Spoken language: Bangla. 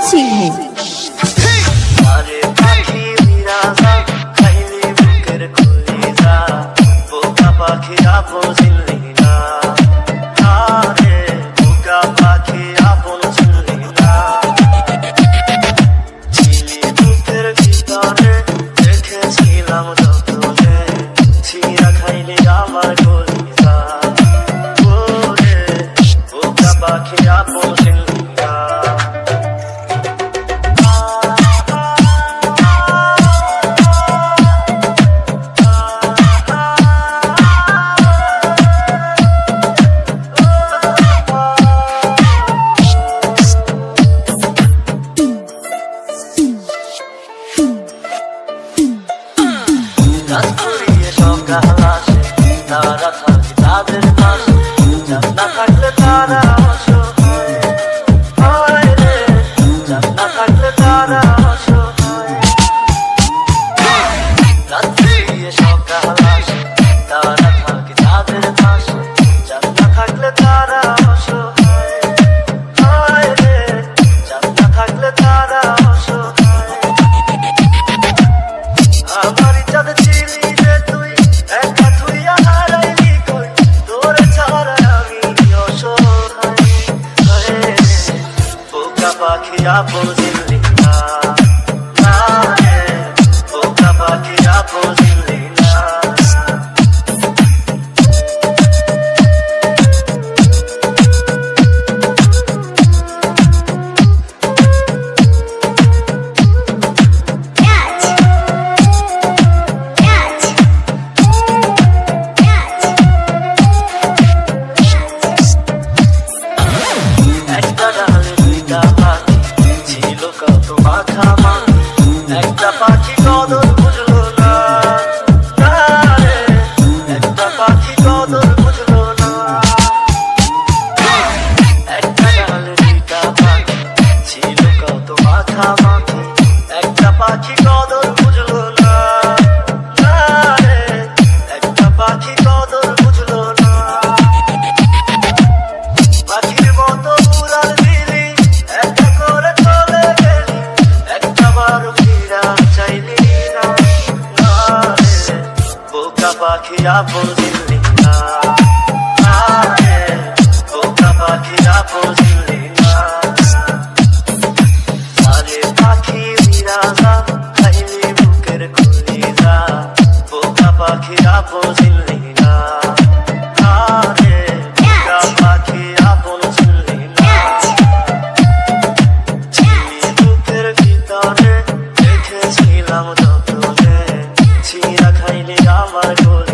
সিংহ। তারা থাকে তাদের পাশে, চাঁদ না থাকলে তারা অসহায় রে, চাঁদ না থাকলে তারা অসহায়। রাত্রি সকাল আসে, তারা থাকে তাদের পাশে, চাঁদ না থাকলে তারা অসহায় রে, চাঁদ না থাকলে তারা অসহায়। আমার চাঁদ চিলি রে তুই, একা তুই হারাইলি কই, তোর ছাড়া আমি অসহায় রে, বোকা পাখি আপন চিনলি না, বোকা পাখি আপন চিনলি না। একটা ডালে দুইটা পাখি ছিল কত মাখামাখি, একটা পাখি কদর বুঝলো না রে, একটা পাখি কদর বুঝলো না। একটা ডালে দুইটা পাখি ছিল কত মাখামাখি, একটা পাখি কদর বুঝলো না রে, একটা পাখি কদর বুঝলো না। পাখির মতো উড়াল দিলি, একটা করে চলে গেলি, একটা বারো ফিরা চাইলি না রে, বোকা পাখি আপন চিনলি না রে, বোকা পাখি আপন চিনলি না। আরে পাখি বিরাজা খাইলি বুকের কলিজা, বোকা পাখি আপন চিনলি না রে, বোকা পাখি আপন চিনলি না। বুকের ভিতরে রেখেছিলাম যতনে, ছিঁড়া খাইলি আমার গলে।